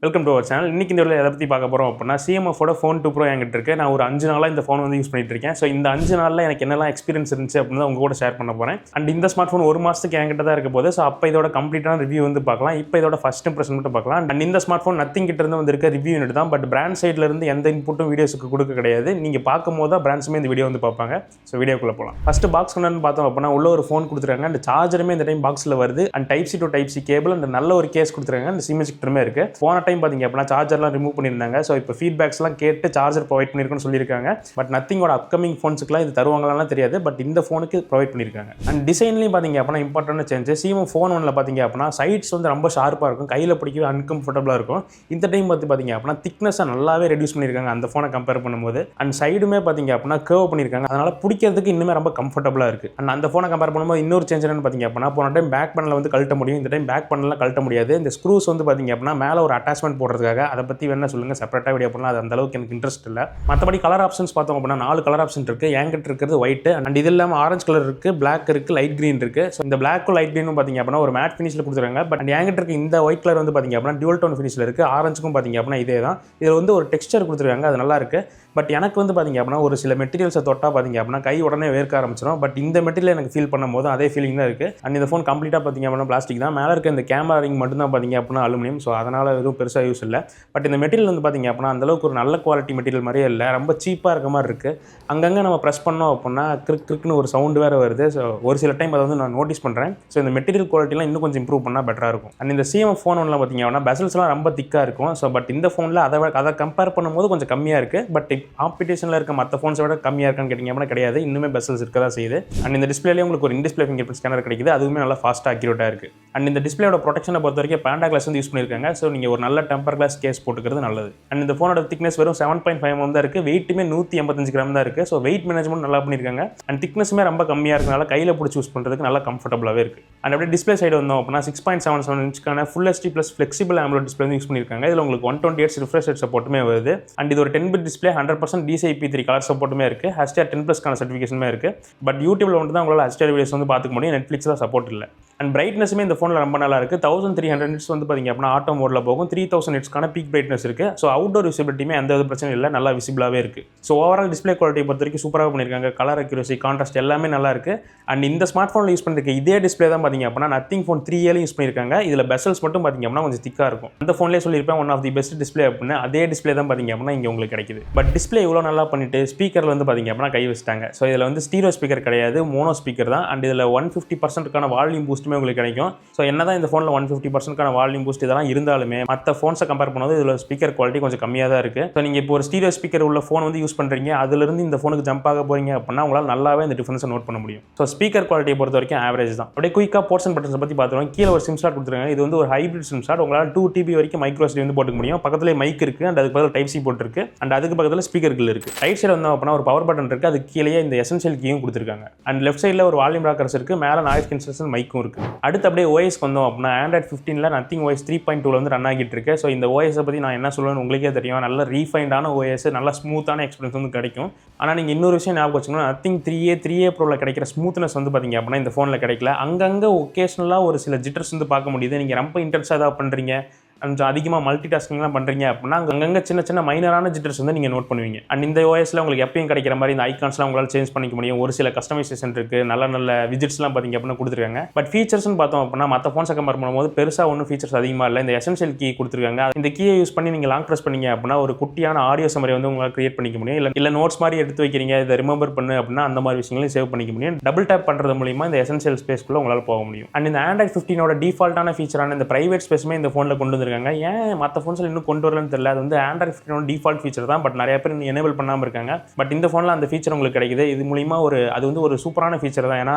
Welcome to our channel. இன்னைக்கு இந்த வீடியோவில் எதை பற்றி பார்க்க போகிறோம் அப்படின்னா, சிஎம்எஃபோட ஃபோன் 2 ப்ரோ என்கிட்ட இருக்கு. நான் ஒரு 5 நாளாக இந்த ஃபோன் வந்து யூஸ் பண்ணிட்டு இருக்கேன். ஸோ இந்த 5 நாளில் எனக்கு என்னெல்லாம் எக்ஸ்பீரியன்ஸ் இருந்துச்சு அப்படின்னு உங்க கூட ஷேர் பண்ண போகிறேன். அண்ட் இந்த ஸ்மார்ட் ஃபோன் 1 மாதத்துக்கு என்கிட்ட தான் இருக்க போது. ஸோ அப்போ இதோட கம்ப்ளீட்டான ரிவ்யூ வந்து பார்க்கலாம். இப்போ இதோட ஃபர்ஸ்ட் இம்ப்ரெஷன் மட்டும் பார்க்கலாம். அண்ட் இந்த ஸ்மார்ட் ஃபோன் நத்திங் கிட்ட இருந்து வந்திருக்க ரிவ்யூ யூனிட் தான். பட் பிராண்ட் சைட்ல இருந்து எந்த இன்புட்டும் வீடியோஸுக்கு கொடுக்க கிடையாது. நீங்கள் பார்க்கும் போது தான் பிராண்ட்ஸுமே இந்த வீடியோ வந்து பார்ப்பாங்க. ஸோ வீடியோக்குள்ளே போகலாம். ஃபர்ஸ்ட் பாக்ஸ் என்னன்னு பார்த்தோம் அப்படின்னா, உள்ள ஒரு ஃபோன் கொடுத்துருக்காங்க. அண்ட் சார்ஜருமே இந்த டைம் பாக்ஸில் வருது. And type C to type C cable and நல்ல ஒரு கேஸ் கொடுத்துருக்காங்க. அந்த சிம் எஜெக்டருமே இருக்கு. போன டைம் பார்த்தீங்க அப்படின்னா சார்ஜர்லாம் ரிமூவ் பண்ணியிருந்தாங்க. ஸோ இப்போ ஃபீட்பேக்ஸ்லாம் கேட்டு சார்ஜர் ப்ரொவைட் பண்ணியிருக்குன்னு சொல்லியிருக்காங்க. பட் நத்திங்கோட அப்கமிங் ஃபோன்ஸுக்குலாம் இது தருவாங்களான்னு தெரியாது. பட் இந்த ஃபோனுக்கு ப்ரொவைட் பண்ணியிருக்காங்க. அண்ட் டிசைன்லையும் பார்த்தீங்க அப்படின்னா இம்பார்ட்டன்ட் சேஞ்ச். சிஎம் ஃபோன் ஒன்றில் பார்த்தீங்க அப்படின்னா சைட்ஸ் வந்து ரொம்ப ஷார்ப்பாக இருக்கும், கையில் பிடிக்கவே அன்கம்ஃபர்டபுளாக இருக்கும். இந்த டைம் பார்த்தீங்க அப்படின்னா திக்னஸை நல்லாவே ரெடியூஸ் பண்ணியிருக்காங்க அந்த ஃபோனை கம்பேர் பண்ணும்போது. அண்ட் சைடுமே பார்த்தீங்க அப்படின்னா கர்வ் பண்ணியிருக்காங்க. அதனால் பிடிக்கிறதுக்கு இன்னுமே ரொம்ப கம்ஃபர்டபுளாக இருக்குது. அண்ட் அந்த ஃபோனை கம்பேர் பண்ணும்போது இன்னொரு சேஞ்ச் என்னன்னு பார்த்தீங்க அப்படின்னா, போன டைம் பேக் பேனலில் வந்து கழட்ட முடியும், இந்த டைம் பேக் பேனலில் கழட்ட முடியாது. இந்த ஸ்க்ரூஸ் வந்து பார்த்தீங்க அப்படின்னா மேலே ஒரு அட்டாச்மெண்ட் போடுறதுக்காக. அதை பற்றி வேணா சொல்லுங்கள், செப்பரேட்டாக வீடியோ பண்ணலாம். அது அந்த அளவுக்கு எனக்கு இன்ட்ரெஸ்ட் இல்லை. மற்றபடி கலர் ஆப்ஷன்ஸ் பார்த்தோம் அப்படின்னா 4 கலர் ஆப்ஷன் இருக்குது. என்கிட்ட இருக்கிறது ஒயிட் அண்ட் இது இல்லாமல் ஆரஞ்சு கலர் இருக்குது, பிளாக் இருக்குது, லைட் க்ரீன் இருக்குது. ஸோ இந்த பிளாக்கும் லைட் க்ரீனும் பார்த்தீங்க அப்படின்னா ஒரு மேட் ஃபினிஷில் கொடுத்துருக்காங்க. பட் என்கிட்ட இருக்க இந்த ஒயிட் கலர் வந்து பார்த்தீங்க அப்படின்னா டியூல் டோன் ஃபினிஷில் இருக்குது. ஆரஞ்சுக்கும் பார்த்தீங்க அப்படின்னா இதே தான். இதில் வந்து ஒரு டெக்ஸ்சர் கொடுத்துருக்காங்க, அது நல்லா இருக்குது. பட் எனக்கு வந்து பார்த்தீங்க அப்படின்னா ஒரு சில மெட்டீரியல்ஸை தொட்டால் பார்த்தீங்க அப்படின்னா கை உடனே வேர்க்க ஆரம்பிச்சிடும். பட் இந்த மெட்டீரியல் எனக்கு ஃபீல் பண்ணும் போது அதே ஃபீலிங் தான் இருக்குது. அண்ட் இந்த ஃபோன் கம்ப்ளீட்டாக பார்த்தீங்க அப்படின்னா பிளாஸ்டிக் தான். மேலே இருக்க இந்த கேமரா ரிங் மட்டும் தான் பார்த்தீங்க அப்படின்னா அலுமினியம். ஸோ அதனால் எதுவும் பெருசாக யூஸ் இல்லை. பட் இந்த மெட்டீரியல் வந்து பார்த்தீங்க அப்படின்னா அந்தளவுக்கு ஒரு நல்ல குவாலிட்டி மெட்டீரியல் மாதிரியே இல்லை, ரொம்ப சீப்பாக இருக்க மாதிரி இருக்குது. அங்கங்கே நம்ம ப்ரெஸ் பண்ணோம் அப்படின்னா கிரிக்னு ஒரு சவுண்டு வேறு வருது. ஸோ ஒரு சில டைம் அதை வந்து நான் நோட்டீஸ் பண்ணுறேன். ஸோ இந்த மெட்டீரியல் குவாலிட்டிலாம் இன்னும் கொஞ்சம் இம்ப்ரூவ் பண்ணால் பெட்டராக இருக்கும். அண்ட் இந்த சிஎம் ஃபோன் ஒன்றில் பார்த்தீங்க அப்படின்னா பெசல்ஸ்லாம் ரொம்ப திக்காக இருக்கும். ஸோ பட் இந்த ஃபோனில் அதை கம்பேர் பண்ணும்போது கொஞ்சம் கம்மியாக இருக்குது. பட் காம்படிஷனில் இருக்க மற்ற ஃபோன்ஸை விட கம்மியாக இருக்கான்னு கேட்டிங்க அப்படின்னா கிடையாது, இன்னுமே பெசல்ஸ் இருக்க தான் செய்யுது. அண்ட் இந்த டிஸ்பிளேலேயே உங்களுக்கு ஒரு இன்டிஸ்பிளே ஃபிங்கர் பிரிண்ட் ஸ்கேனர் கிடைக்குது, அதுவுமே நல்லா ஃபாஸ்ட்டாக அக்யூரேட்டாக இருக்குது. அண்ட் இந்த டிஸ்பிளேயோட ப்ரொடெக்ஷனை பொறுத்த வரைக்கும் பேண்டா கிளாஸ் வந்து யூஸ் பண்ணியிருக்காங்க. ஸோ நீங்கள் ஒரு நல்ல டெம்பர் கிளாஸ் கேஸ் போட்டுக்கிறது நல்லது. அண்ட் இந்த ஃபோனோட திக்னஸ் வெறும் 7.5 mm தான் இருக்குது. வெயிட்டுமே 185 கிராம் தான் இருக்குது. ஸோ வெயிட் மேனேஜ்மெண்ட் நல்லா பண்ணியிருக்காங்க. அண்ட் திக்னஸுமே ரொம்ப கம்மியாக இருக்கனால கையில் பிடிச்சி யூஸ் பண்ணுறதுக்கு நல்லா கம்ஃபர்டபுளாகவே இருக்குது. அண்ட் அப்படியே டிஸ்பிளே சைடு வந்தோம் அப்படின்னா 6.77 இன்ச்சுக்கான full HD plus flexible AMOLED display use பண்ணியிருக்காங்க. இதில் உங்களுக்கு 120 Hz ரிஃப்ரெஷ் ரேட் சப்போர்ட்டுமே வருது. அண்ட் இது ஒரு 10-bit டிஸ்பிளே, 100% DCI-P3 கலர் சப்போர்ட்டுமே இருக்குது. HDR10+க்கான சர்டிஃபிகேஷனுமே இருக்குது. பட் யூடியூப்ல மட்டும் தான் உங்களால் HDR வீடியோஸ் வந்து பார்த்துக்க முடியும், நெட்ஃப்ளிக்ஸில் சப்போர்ட் இல்லை. அண்ட் பிரைட்னஸுமே இந்த ஃபோனில் ரொம்ப நல்லா இருக்குது. 1300 nits வந்து பார்த்தீங்க அப்படின்னா ஆட்டோ மோடில் போகும். 3000 nitsக்கான பீக் பிரைட்னஸ் இருக்குது. ஸோ அவுட்டோர் விசிபிலிட்டியுமே எந்த ஒரு பிரச்சனையும் இல்லை, நல்லா விசிபிளாகவே இருக்குது. ஸோ ஓவரால் டிஸ்பிளே குவாலிட்டியை பொறுத்த வரைக்கும் சூப்பராக பண்ணியிருக்காங்க. கலர் அக்யூரசி, கான்ட்ராஸ்ட் எல்லாமே நல்லா இருக்குது. அண்ட் இந்த ஸ்மார்ட் ஃபோனில் யூஸ் பண்ணிருக்க இதே டிஸ்பிளே தான் பார்த்தீங்க அப்படின்னா நத்திங் ஃபோன் 3A யூஸ் பண்ணியிருக்காங்க. இதில் பெசல்ஸ் மட்டும் பார்த்தீங்க அப்படின்னா கொஞ்சம் திக்காக இருக்கும். அந்த ஃபோன்லேயே சொல்லியிருப்பேன் one of the best display அப்படின்னு. அதே டிஸ்பிளே தான் பார்த்தீங்க அப்படின்னா இங்கே உங்களுக்கு கிடைக்குது. பட் டிஸ்பிளே இவ்வளோ நல்லா பண்ணிட்டு ஸ்பீக்கரில் வந்து பார்த்தீங்க அப்படின்னா கை வச்சுட்டாங்க. ஸோ இதில் வந்து ஸ்டீரியோ ஸ்பீக்கர் கிடையாது, மோனோ ஸ்பீக்கர் தான். அண்ட் இதில் 150%க்கான வால்யூம் பூஸ்ட்டுமே உங்களுக்கு கிடைக்கும். ஸோ என்னதான் இந்த ஃபோனில் 150%க்கான வால்யூம் பூஸ்ட் இதெல்லாம் இருந்தாலுமே மற்ற ஃபோன்ஸை கம்பேர் பண்ணும்போது இதில் ஸ்பீக்கர் குவாலிட்டி கொஞ்சம் கம்மியாக தான் இருக்குது. ஸோ நீங்கள் இப்போ ஒரு ஸ்டீரியோ ஸ்பீக்கர் உள்ள ஃபோன் வந்து யூஸ் பண்ணுறீங்க, அதிலிருந்து இந்த ஃபோனுக்கு ஜம்ப் ஆக போகிறீங்க அப்படின்னா உங்களால் நல்லாவே இந்த டிஃபரன்ஸை நோட் பண்ண முடியும். ஸோ ஸ்பீக்கர் குவாலிட்டியை பொறுத்த வரைக்கும் ஆவரேஜ் தான். அப்படியே குயிக்காக போர்ட்ஸ் அண்ட் பட்டன்ஸை பற்றி பார்த்துருவோம். கீழே ஒரு சிம் ஸ்லாட் கொடுத்துருக்காங்க. இது வந்து ஒரு ஹைப்ரிட் சிம் ஸ்லாட். உங்களால் 2 TB வரைக்கும் மைக்ரோ SD வந்து போட்டுக்க முடியும். பக்கத்தில் மைக் இருக்குது அண்ட் அதுக்கு பதில் டைப் சி போட்டுருக்கு. அண்ட் அதுக்கு பக்கத்தில் ஸ்பீக்கர்கள் இருக்குது. ரைட் சைடு வந்தோம் அப்படின்னா ஒரு பவர் பட்டன் இருக்குது, அதுக்கு கீழே இந்த எசென்ஷியல் கீயும் கொடுத்துருக்காங்க. அண்ட் லெஃப்ட் சைடில் ஒரு வால்யூம் ராக்கர்ஸ் இருக்குது, மேலே நாய்ஸ் கேன்சலேஷன் மைக்கும் இருக்குது. அடுத்து அப்படியே OS வந்தோம் அப்படின்னா Android 15ல நத்திங் OS 3.2 வந்து ரன் ஆகிட்டு இருக்கு. ஸோ இந்த OS பற்றி நான் என்ன சொல்லுவேன்னு உங்களுக்கே தெரியும். நல்ல ரீஃபைண்டான OS, நல்ல ஸ்மூத்தான எக்ஸ்பீரியன்ஸ் வந்து கிடைக்கும். ஆனால் நீங்கள் இன்னொரு விஷயம் ஞாபகம் வச்சுக்கணும், நத்திங் 3A ப்ரோவில் கிடைக்கிற ஸ்மூத்னஸ் வந்து பார்த்தீங்க அப்படின்னா இந்த ஃபோனில் கிடைக்கல. அங்கங்கே ஒகேஷனலாக ஒரு சில ஜிட்டர்ஸ் வந்து பார்க்க முடியுது. நீங்கள் ரொம்ப இன்ட்ரெஸ்டாக ஏதாவது பண்ணுறீங்க, கொஞ்சம் அதிகமாக மல்டி டாஸ்கிங்லாம் பண்ணுறீங்க அப்படின்னா அங்கங்கே சின்ன சின்ன மைனரான ஜிட்டர்ஸ் வந்து நீங்கள் நோட் பண்ணுவீங்க. அண்ட் இந்த OSல உங்களுக்கு எப்பயும் கிடைக்கிற மாதிரி இந்த ஐகான்ஸ்லாம் உங்களால் சேஞ்ச் பண்ணிக்க முடியும். ஒரு சில கஸ்டமைசேஷன் இருக்குது, நல்ல விஜிட்ஸ்லாம் பார்த்தீங்க அப்படின்னா கொடுத்துருக்காங்க. பட் ஃபீச்சர்ஸ்னு பார்த்தோம் அப்படின்னா மற்ற ஃபோன்ஸை கம்பேர் பண்ணும்போது பெருசாக ஒன்றும் ஃபீச்சர்ஸ் அதிகமாக இல்லை. இந்த எசென்ஷியல் கீ கொடுத்துருக்காங்க. இந்த கீயை யூஸ் பண்ணி நீங்கள் லாங் ப்ரெஸ் பண்ணீங்க அப்படின்னா ஒரு குட்டியான ஆடியோ சம்மரி வந்து உங்களால் கிரியேட் பண்ணிக்க முடியும். இல்லை நோட்ஸ் மாதிரி எடுத்து வைக்கிறீங்க, இதை ரிமெம்பர் பண்ணு அப்படின்னா அந்த மாதிரி விஷயங்களையும் சேவ் பண்ணிக்க முடியும். டபுள் டேப் பண்ணுறது மூலிமா இந்த எசென்ஷியல் ஸ்பேஸ்க்குள்ளே உங்களால் போக முடியும். அண்ட் இந்த Android 15ஓட டிஃபால்ட்டான ஃபீச்சரான இந்த பிரைவேட் ஸ்பேஸுமே இந்த ஃபோனில் கொண்டு வந்திருக்காங்க. ஏன் மற்ற ஃபோன்ஸில் இன்னும் கொண்டு வரலன்னு தெரியல. அது வந்து Android 15ஓட டிஃபால்ட் ஃபீச்சர் தான். பட் நிறைய பேர் இன்னும் எனேபிள் பண்ணாமல் இருக்காங்க. பட் இந்த ஃபோனில் அந்த ஃபீச்சர் உங்களுக்கு கிடைக்குது. இது மூலிமா அது வந்து ஒரு சூப்பரான ஃபீச்சர் தான். ஏன்னா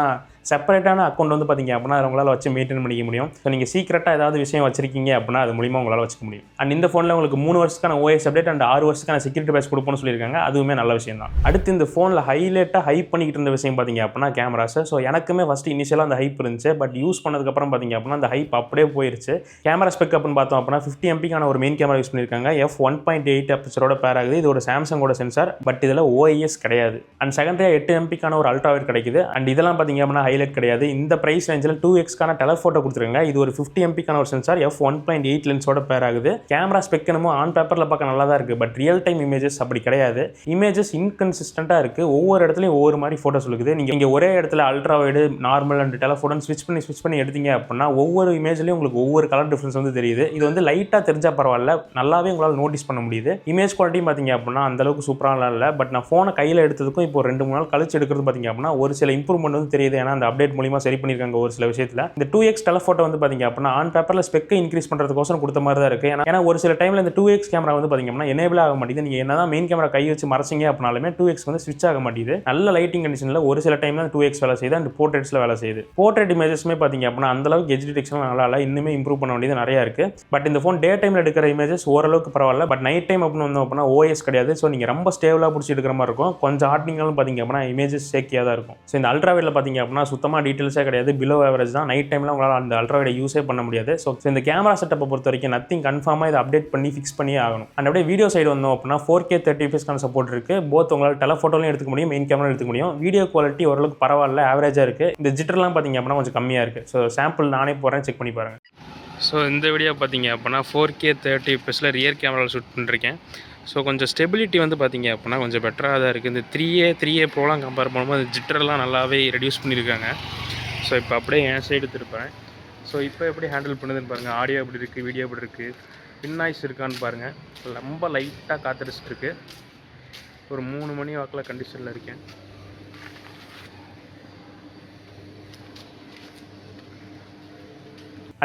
செப்பரேட்டான அக்கௌண்ட் வந்து பார்த்தீங்க அப்படின்னா அதை உங்களால் வச்சு மெயின்டைன் பண்ணிக்க முடியும். ஸோ நீங்கள் சீக்கிரட்டாக ஏதாவது விஷயம் வச்சிருக்கீங்க அப்படின்னா அது மூலிமா உங்களால் வச்சுக்க முடியும். அண்ட் இந்த ஃபோனில் உங்களுக்கு 3 வருஷத்துக்கான OS அப்டேட் அண்ட் 6 வருஷத்துக்கான செக்யூரிட்டி பேட்ச் கொடுப்போம்னு சொல்லியிருக்காங்க. அதுவுமே நல்ல விஷயம் தான். அடுத்து இந்த ஃபோனில் ஹைப் பண்ணிக்கிட்டு இருந்த விஷயம் பார்த்தீங்க அப்படின்னா கேமராஸ். ஸோ எனக்குமே ஃபஸ்ட்டு இனிஷியலாக அந்த ஹைப் இருந்துச்சு. பட் யூஸ் பண்ணதுக்கப்புறம் பார்த்தீங்க அப்படின்னா அந்த ஹைப் அப்படியே போயிருச்சு. கேமரா ஸ்பெக் அப்படின்னு பார்த்தோம் அப்படின்னா 50 எம்பிக்கான ஒரு மெயின் கேமரா யூஸ் பண்ணியிருக்காங்க. f1.8 அப்பச்சரோட பேர் ஆகுது. இது ஒரு சாம்சங்கோட சென்சார், பட் இதில் OIS கிடையாது. அண்ட் செகண்டரியாக 8 எம்பிக்கான ஒரு அல்ட்ரா வைட் கிடைக்குது. அண்ட் இதெல்லாம் பார்த்தீங்க அப்படின்னா ஹைலைட் கிடையாது. இந்த ப்ரைஸ் ரேஞ்சில் 2xக்கான டெலஃபோட்டோ கொடுத்துருக்காங்க. இது ஒரு 50 எம்பிக்கான ஒரு சென்சார், f1.8 லென்ஸோட பேர் ஆகுது. கேமரா ஸ்பெக் என்னமோ ஆன் பேப்பரில் பார்க்க நல்லா தான் இருக்குது, பட் ரியல் டைம் இமேஜஸ் அப்படி கிடையாது. இமேஜஸ் இன்கன்சிஸ்டண்ட்டாக இருக்குது. ஒவ்வொரு இடத்துலையும் ஒவ்வொரு மாதிரி ஃபோட்டோஸ் இருக்குது. நீங்கள் ஒரே இடத்துல அல்ட்ரா வைடு, நார்மல் அண்ட் டெலஃபோட்டோன்னு ஸ்விட்ச் பண்ணி எடுத்தீங்க அப்படின்னா ஒவ்வொரு இமேஜ்லையும் உங்களுக்கு ஒவ்வொரு கலர் டிஃப்ரென்ஸ் வந்து தெரியுது. இது வந்து லைட்டாக தெரிஞ்சால் பரவாயில்ல, நல்லாவே உங்களால் நோட்டீஸ் பண்ண முடியுது. இமேஜ் குவாலிட்டியும் பார்த்தீங்க அப்படின்னா அந்தளவுக்கு சூப்பராக இல்லை. பட் நான் ஃபோனை கையில் எடுத்ததுக்கும் இப்போ 2-3 நாள் கழிச்சு எடுக்கிறது பார்த்தீங்க அப்படின்னா ஒரு சில இம்ப்ரூவ்மெண்ட் வந்து தெரியுது. ஏன்னா அந்த அப்டேட் மூலியமாக சரி பண்ணியிருக்காங்க ஒரு சில விஷயத்தில். இந்த 2x டெலஃபோட்டோ வந்து பார்த்தீங்க அப்படின்னா ஆன் பேப்பரில் ஸ்பெக்கை இன்க்ரீஸ் பண்ணுறதுக்கோசரம் கொடுத்த மாதிரி தான் இருக்குது. ஏன்னா ஒரு சில டைமில் இந்த 2x கேமரா வந்து பார்த்தீங்க அப்படின்னா எனேபிள் ஆக மாட்டேங்குது. நீங்கள் என்ன தான் மெயின் கேமரா கை வச்சு மறைச்சிங்க அப்படின்னாலுமே 2x வந்து ஸ்விட்ச் ஆக மாட்டேங்குது. நல்ல லைட்டிங் கண்டிஷனில் ஒரு சில டைமில் 2x வேலை செய்யுது. அண்ட் போர்ட்ரேட்ஸில் வேலை செய்யுது. போர்ட்ரேட் இமேஜஸ்மே பார்த்தீங்க அப்படின்னா அந்தளவுக்கு எட்ஜ் டிடெக்ஷன் நல்லா இல்லை. இன்னுமே இம்ப்ரூவ் பண்ண வேண்டியது நிறையா இருக்குது. பட் இந்த ஃபோன் டே டைமில் எடுக்கிற இமேஜஸ் ஓரளவுக்கு பரவாயில்ல. பட் நைட் டைம் அப்படின்னு வந்தோம் அப்படின்னா OIS கிடையாது. ஸோ நீங்கள் ரொம்ப ஸ்டேபிளாக பிடிச்சி எடுக்கிற மாதிரி இருக்கும். கொஞ்சம் ஆர்டிங்களும் பார்த்தீங்க அப்படின்னா இமேஜஸ் ஷேக்கியாக தான் இருக்கும். ஸோ இந்த அல்ட்ரா வைடில் பார்த்தீங்க அப்படின்னா சுத்தமாக டீட்டெயில்ஸே கிடையாது. பிலோ ஆவரேஜ் தான். நைட் டைமில் உங்களால் அந்த அல்ட்ரா வைடை யூஸே பண்ண முடியாது. ஸோ இந்த கேமரா செட்டப்பை பொறுத்த வரைக்கும் நத்திங் கன்ஃபார்மாக இதை அப்டேட் பண்ணி ஃபிக்ஸ் பண்ணியே ஆகணும். அண்ட் அப்படியே வீடியோ சைடு வந்தோம் அப்படின்னா 4K 30 fps சப்போர்ட் இருக்குது. போத் உங்களால் டெலஃபோட்டோலையும் எடுத்துக்க முடியும், மெயின் கேமரா எடுத்துக்க முடியும். வீடியோ குவாலிட்டி ஓரளவுக்கு பரவாயில்ல, ஆவரேஜாக இருக்குது. இந்த ஜிட்டர்லாம் பார்த்தீங்க அப்படின்னா கொஞ்சம் கம்மியாக இருக்குது. ஸோ சாம்பிள் நானே போகிறேன், செக் பண்ணி பாருங்கள். ஸோ இந்த வீடியோ பார்த்தீங்க அப்படின்னா 4K 30 fps ரியர் கேமராவில் ஷூட் பண்ணிருக்கேன். ஸோ கொஞ்சம் ஸ்டெபிலிட்டி வந்து பார்த்தீங்க அப்படின்னா கொஞ்சம் பெட்டராக தான் இருக்குது. இந்த 3A ப்ரோலாம் கம்பேர் பண்ணும்போது ஜிட்டர்லாம் நல்லாவே ரெடியூஸ் பண்ணியிருக்காங்க. ஸோ இப்போ அப்படியே என் சைடு எடுத்துருப்பேன். ஸோ இப்போ எப்படி ஹேண்டில் பண்ணுதுன்னு பாருங்கள். ஆடியோ எப்படி இருக்குது, வீடியோ எப்படி இருக்குது, பின் நாய்ஸ் இருக்கான்னு பாருங்கள். ரொம்ப லைட்டாக காத்தடிச்சிட்டு இருக்கு. ஒரு 3 மணி வாக்கில் கண்டிஷனில் இருக்கேன்.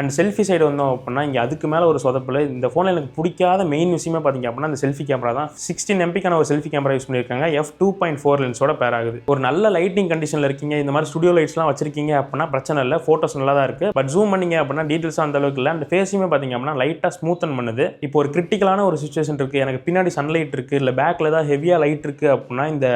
அண்ட் செல்ஃபி சைடு வந்தோம் அப்படின்னா இங்கே அதுக்கு மேலே ஒரு சொதப்பில். இந்த ஃபோனில் எனக்கு பிடிக்காத மெயின் விஷயமே பார்த்தீங்க அப்படின்னா அந்த செல்ஃபி கேமரா தான். 16 எம்பிக்கான ஒரு செல்ஃபி கேமரா யூஸ் பண்ணியிருக்காங்க. f2.4 லென்ஸோட பேர் ஆகுது. ஒரு நல்ல லைட்டிங் கண்டிஷனில் இருக்கீங்க, இந்த மாதிரி ஸ்டுடியோ லைட்ஸ்லாம் வச்சிருக்கீங்க அப்படின்னா பிரச்சனை இல்லை, ஃபோட்டோஸ் நல்லா தான் இருக்குது. பட் ஜூம் பண்ணிங்க அப்படின்னா டீட்டெயில்ஸாக அந்த அளவுக்கு இல்லை. அந்த ஃபேஸுமே பார்த்தீங்க அப்படின்னா லைட்டாக ஸ்மூத்தன் பண்ணுது. இப்போ ஒரு கிரிட்டிக்கலான ஒரு சுச்சுவேஷன் இருக்குது, எனக்கு பின்னாடி சன்லைட் இருக்குது, இல்லை பேக்கில் ஏதாவது ஹெவியாக லைட் இருக்குது அப்படின்னா இந்த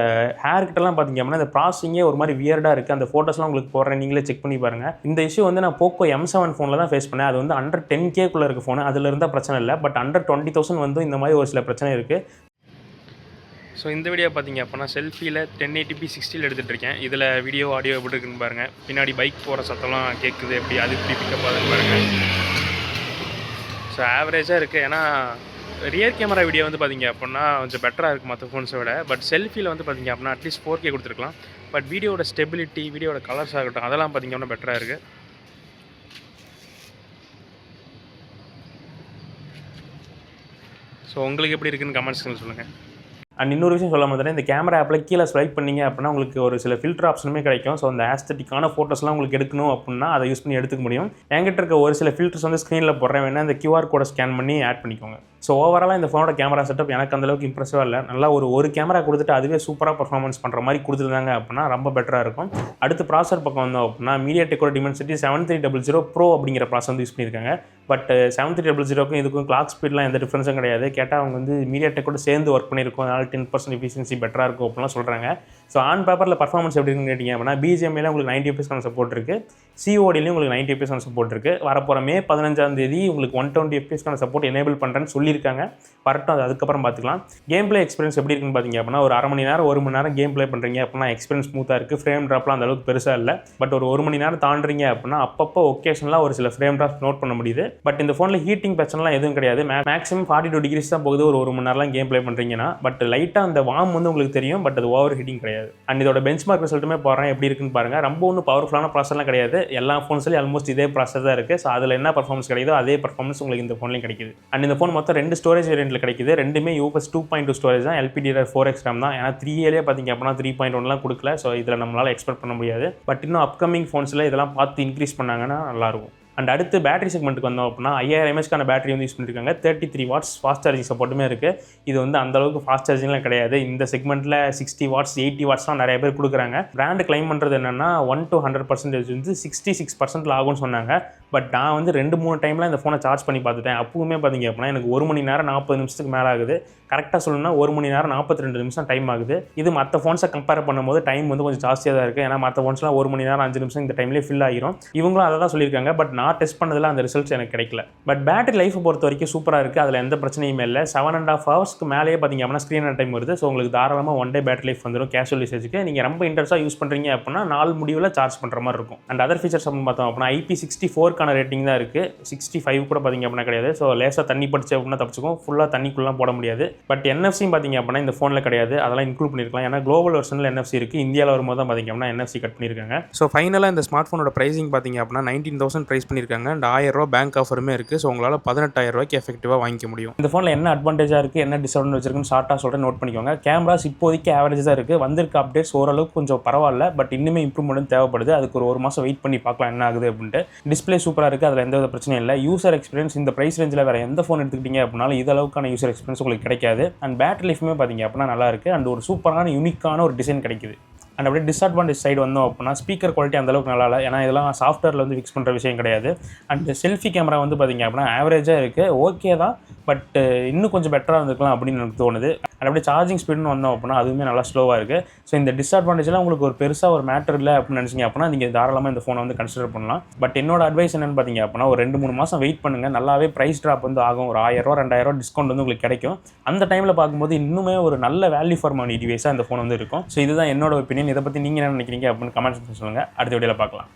ஹேர் கிட்டலாம் பார்த்தீங்க அப்படின்னா இந்த ப்ராசஸிங்கே ஒரு மாதிரி வியர்டாக இருக்குது. அந்த ஃபோட்டோஸ்லாம் உங்களுக்கு போடுறேன், நீங்களே செக் பண்ணி பாருங்கள். இந்த இஷ்யூ வந்து நான் போக்கோ M7 ஃபோனில் தான் ஃபேஸ் பண்ணேன். அது வந்து அண்டர் 10K இருக்க ஃபோன், அதில் இருந்தால் பிரச்சனை இல்லை. பட் அண்டர் 20,000 வந்து இந்த மாதிரி ஒரு சில பிரச்சனை இருக்குது. ஸோ இந்த வீடியோ பார்த்தீங்க அப்படின்னா செல்ஃபியில் 1080p 60 எடுத்துகிட்டு இருக்கேன். இதில் வீடியோ ஆடியோ எப்படி இருக்குன்னு பாருங்கள். பின்னாடி பைக் போகிற சத்தம்லாம் கேட்குது, எப்படி அது எப்படி பிக்கப் ஆகுதுன்னு பாருங்கள். ஸோ ஆவரேஜாக இருக்குது. ஏன்னா ரியர் கேமரா வீடியோ வந்து பார்த்தீங்க அப்படின்னா கொஞ்சம் பெட்டராக இருக்குது மற்ற ஃபோன்ஸை விட. பட் செல்ஃபியில் வந்து பார்த்தீங்க அப்படின்னா அட்லீஸ்ட் 4K கொடுத்துருக்கலாம். பட் வீடியோட ஸ்டெபிலிட்டி, வீடியோட கலர்ஸ் ஆகட்டும், அதெல்லாம் பார்த்தீங்க அப்படின்னா பெட்டராக இருக்குது. ஸோ உங்களுக்கு எப்படி இருக்குன்னு கமெண்ட்ஸ்க்கு சொல்லுங்கள். அண்ட் இன்னொரு விஷயம் சொல்ல மாதிரி இந்த கேமரா ஆப்பில் கீழே ஸ்வைப் பண்ணிங்க அப்படின்னா உங்களுக்கு ஒரு சில ஃபில்டர் ஆப்ஷனுமே கிடைக்கும். ஸோ அந்த ஆஸ்தட்டிக்கான ஃபோட்டோஸ்லாம் உங்களுக்கு எடுக்கணும் அப்படின்னா அதை யூஸ் பண்ணி எடுத்துக்க முடியும். என்கிட்ட இருக்க ஒரு சில ஃபில்டர்ஸ் வந்து ஸ்க்ரீனில் போடுறேன், வேணா இந்த QR கோடை ஸ்கேன் பண்ணி ஆட் பண்ணிக்கோங்க. ஸோ ஓவராலாக இந்த ஃபோனோட கேமரா செட்டப் எனக்கு அந்தளவுக்கு இம்ப்ரெசிவாக இல்லை. நல்லா ஒரு கேமரா கொடுத்துட்டு அதுவே சூப்பராக பர்ஃபார்மன்ஸ் பண்ணுற மாதிரி கொடுத்துருந்தாங்க அப்படின்னா ரொம்ப பெட்டராக இருக்கும். அடுத்து ப்ராசர் பக்கம் வந்தோம் அப்படின்னா MediaTek Dimensity 7300 Pro அப்படிங்கிற ப்ராசர் வந்து யூஸ் பண்ணியிருக்காங்க. பட் 7300க்கும் இதுக்கும் கிளாக் ஸ்பீட்லாம் எந்த டிஃப்ரென்ஸும் கிடையாது. கேட்டால் அவங்க வந்து MediaTek சேர்ந்து ஒர்க் பண்ணியிருக்கோம், அதனால் 10% எஃபிஷியன்சி பெட்டராக இருக்கும் அப்படிலாம் சொல்கிறாங்க. ஸோ ஆன் பேப்பரில் பர்ஃபார்மன்ஸ் எப்படி இருக்குன்னு கேட்டிங்க அப்படின்னா BGMIல உங்களுக்கு 90 fps சப்போர்ட் இருக்குது, CODலையும் உங்களுக்கு 90 fps சப்போர்ட் இருக்குது. வரப்போகிற May 15 உங்களுக்கு 120 fps சப்போர்ட் எனேபிள் பண்ணுறேன்னு சொல்லியிருக்காங்க. வரட்டும், அது அதுக்கப்புறம் பார்த்துக்கலாம். கேம் பிளே எக்ஸ்பீரியன்ஸ் எப்படி இருக்குன்னு பார்த்தீங்க அப்படின்னா ஒரு 1/2 மணி நேரம் 1 மணி நேரம் கேம் பிளே பண்ணுறீங்க அப்படின்னா எக்ஸ்பீரியன்ஸ் ஸ்மூத்தாக இருக்குது. ஃப்ரேம் ட்ராப்லாம் அந்த அளவுக்கு பெருசாக இல்லை. பட் ஒரு 1 மணி நேரம் தாண்டுறீங்க அப்படின்னா அப்பப்போ ஒகேஷனலாக ஒரு சில ஃப்ரேம் ட்ராப் நோட் பண்ண முடியுது. பட் இந்த ஃபோனில் ஹீட்டிங் பிரச்சனைலாம் எதுவும் கிடையாது. மேக்ஸிமம் 42 degrees தான் போகுது ஒரு மணி நேரம்லாம் கேம் பிளே பண்ணுறீங்கன்னா. பட் லைட்டாக அந்த வார்ம் வந்து உங்களுக்கு தெரியும், பட் அது ஓவர் ஹீட்டிங் கிடையாது. அண்ட் இதோட பெஞ்ச்மார்க் ரிசல்ட்டுமே போடுறேன் எப்படி இருக்குன்னு பாருங்கள். ரொம்ப ஒன்றும் பவர்ஃபுல்லான ப்ராசர்லாம் கிடையாது. எல்லா ஃபோன்ஸ்லையும் ஆல்மோஸ்ட் இதே ப்ராசர் தான் இருக்குது. ஸோ அதில் என்ன பர்ஃபார்மன்ஸ் கிடைக்குதோ அதே பர்ஃபார்மன்ஸ் உங்களுக்கு இந்த ஃபோன்லையும் கிடைக்குது. அண்ட் இந்த ஃபோன் மொத்தம் 2 ஸ்டோரேஜ் வேரியண்ட்டில் கிடைக்குது. ரெண்டுமே UFS 2.2 ஸ்டோரேஜ் தான், LPDDR4X RAM தான். ஏன்னா 3Aலே பார்த்தீங்க அப்படின்னா 3.1லாம் கொடுக்கல. ஸோ இதில் நம்மளால் எக்ஸ்பெக்ட் பண்ண முடியாது. பட் இன்னும் அப்கமிங் ஃபோன்ஸில் இதெல்லாம் பார்த்து இன்க்ரீஸ் பண்ணாங்கன்னா நல்லாயிருக்கும். அண்ட் அடுத்து பேட்டரி செக்மெண்ட்டுக்கு வந்தோம் அப்படின்னா 5000 mAhக்கான பேட்டரி வந்து யூஸ் பண்ணியிருக்காங்க. 33 watts ஃபாஸ்ட் சார்ஜிங் சப்போர்ட்டுமே இருக்குது. இது வந்து அந்தளவுக்கு ஃபாஸ்ட் சார்ஜிங்லாம் கிடையாது. இந்த செக்மெண்ட்டில் 60 watts 80 wattsலாம் நிறைய பேர் கொடுக்குறாங்க. பிராண்டு கிளைம் பண்ணுறது என்னென்னா 1 to 100% வந்து 66% ஆகும்னு சொன்னாங்க. பட் நான் வந்து 2-3 டைம்லாம் இந்த ஃபோனை சார்ஜ் பண்ணி பார்த்துட்டேன். அப்பவுமே பார்த்தீங்க அப்படின்னா எனக்கு 1 மணி நேரம் 40 நிமிஷத்துக்கு மேலே ஆகுது. கரெக்டாக சொல்லணும்னா 1 மணி நேரம் 42 நிமிஷம் டைம் ஆகுது. இது மற்ற ஃபோன்ஸை கம்பேர் பண்ணும்போது டைம் வந்து கொஞ்சம் ஜாஸ்தியாக தான் இருக்குது. ஏன்னா மற்ற ஃபோன்ஸ்லாம் 1 மணி நேரம் 5 நிமிஷம் இந்த டைம்லேயே ஃபில் ஆகிரும். இவங்களும் அதை தான் சொல்லியிருக்காங்க. பட் நான் டெஸ்ட் பண்ணதில் அந்த ரிசல்ட்ஸ் எனக்கு கிடைக்கல. பட் பேட்டரி லைஃபை பொறுத்த வரைக்கும் சூப்பராக இருக்குது. அதில் எந்த பிரச்சனையுமே இல்லை. 7.5 ஹவர்ஸ்க்கு மேலேயே பார்த்தீங்க அப்படின்னா ஸ்க்ரீன் டைம் வருது. ஸோ உங்களுக்கு தாராளமாக 1 டே பேட்டரி லைஃப் வந்துடும் கேஷுவல் யூசேஜுக்கு. நீங்கள் ரொம்ப இன்ட்ரெஸ்ட்டாக யூஸ் பண்ணுறீங்க அப்படின்னா நாள் முடிவில் சார்ஜ் பண்ணுற மாதிரி இருக்கும். அண்ட் அதர் ஃபீச்சர்ஸ் அப்படின்னு பார்த்தோம் அப்படின்னா IP64க்கான ரேட்டிங் தான் இருக்குது. 65 கூட பார்த்தீங்க அப்படின்னா கிடையாது. ஸோ லேசாக தண்ணி படிச்சு அப்படின்னா தப்பிச்சுக்கும். ஃபுல்லாக தண்ணிக்குள்ளலாம் போட முடியாது. பட் NFC பார்த்தீங்க அப்படின்னா இந்த ஃபோனில் கிடையாது. அதெல்லாம் இன்க்ளூட் பண்ணியிருக்கலாம். ஏன்னா குளோபல் வெர்ஷனில் NFC இருக்குது. இந்தியாவில் வரும்போது தான் பார்த்தீங்க அப்படின்னா NFC கட் பண்ணியிருக்காங்க. ஸோ ஃபைனலாக இந்த ஸ்மார்ட் ஃபோனோட ப்ரைஸிங் பார்த்தீங்க அப்படின்னா 19,000 ப்ரைஸ் பண்ணியிருக்காங்க. அண்ட் 1000 ரூபா பேங்க் ஆஃபருமே இருக்குது. ஸோ உங்களால் 18,000 ரூபாய்க்கு எஃபெக்டிவாக வாங்கிக்க முடியும். இந்த ஃபோனில் என்ன அட்வான்டேஜாக இருக்குது, என்ன டிஸ்அட்வான்டேஜ் இருக்குன்னு ஷார்ட்டாக சொல்கிறேன், நோட் பண்ணிக்கோங்க. கேமராஸ் இப்போதைக்கு ஆவரேஜ் தான் இருக்குது. வந்திருக்க அப்டேட்ஸ் ஓரளவுக்கு கொஞ்சம் பரவாயில்ல. பட் இன்னுமே இம்ப்ரூவ்மெண்ட் தேவைப்படுது. அதுக்கு ஒரு மாதம் வெயிட் பண்ணி பார்க்கலாம் என்ன ஆகுது அப்படின்ட்டு. டிஸ்பிளே சூப்பராக இருக்குது. அதில் எந்த வித பிரச்சனையும் இல்லை. யூசர் எக்ஸ்பீரியன்ஸ் இந்த ப்ரைஸ் ரேஞ்சில் வேறு எந்த ஃபோன் எடுத்துக்கிட்டீங்க அப்படின்னாலும் இது அளவுக்கான யூசர் எக்ஸ்பீரியன்ஸ் உங்களுக்கு கிடைக்காது. அண்ட் பேட்டரி லைஃப்மே பார்த்தீங்க அப்படின்னா நல்லா இருக்குது. அண்ட் ஒரு சூப்பரான யூனிக்கான ஒரு டிசைன் கிடைக்குது. அண்ட் அப்படியே டிஸ்அட்வான்டேஜ் சைடு வந்தோம் அப்படின்னா ஸ்பீக்கர் குவாலிட்டி அந்தளவுக்கு நல்லா இல்லை. ஏன்னா இதெல்லாம் சாஃப்ட்வேரில் வந்து ஃபிக்ஸ் பண்ணுற விஷயம் கிடையாது. அண்ட் செல்ஃபி கேமரா வந்து பார்த்தீங்க அப்படின்னா ஆவரேஜாக இருக்குது. ஓகே தான். பட் இன்னும் கொஞ்சம் பெட்டராக இருந்திருக்கலாம் அப்படின்னு எனக்கு தோணுது. அண்ட் அப்படியே சார்ஜிங் ஸ்பீடுன்னு வந்தோம் அப்படின்னா அதுவுமே நல்லா ஸ்லோவாக இருக்குது. ஸோ இந்த டிஸ்அட்வான்டேஜ்லாம் உங்களுக்கு ஒரு பெருசாக ஒரு மேட்டர் இல்லை அப்படின்னு நினச்சிங்க அப்படின்னா நீங்கள் தாராளமாக இந்த ஃபோனை வந்து கன்சிடர் பண்ணலாம். பட் என்னோட அட்வைஸ் என்னென்னு பார்த்தீங்க அப்படின்னா ஒரு 2-3 மாதம் வெயிட் பண்ணுங்கள். நல்லாவே ப்ரைஸ் ட்ராப் வந்து ஆகும். ஒரு 1000 ரூபா 2000 டிஸ்கவுண்ட் வந்து உங்களுக்கு கிடைக்கும். அந்த டைமில் பார்க்கும்போது இன்னுமே ஒரு நல்ல வேல்யூ ஃபார் மணி டிவைஸாக இந்த ஃபோன் வந்து இருக்கும். ஸோ இதுதான் என்னோட ஒப்பீனியன். இதை பற்றி நீங்கள் என்ன நினைக்கிறீங்க அப்படின்னு கமெண்ட் செக்ஷன் சொல்லுங்கள். அடுத்த வீடியோவில் பார்க்கலாம்.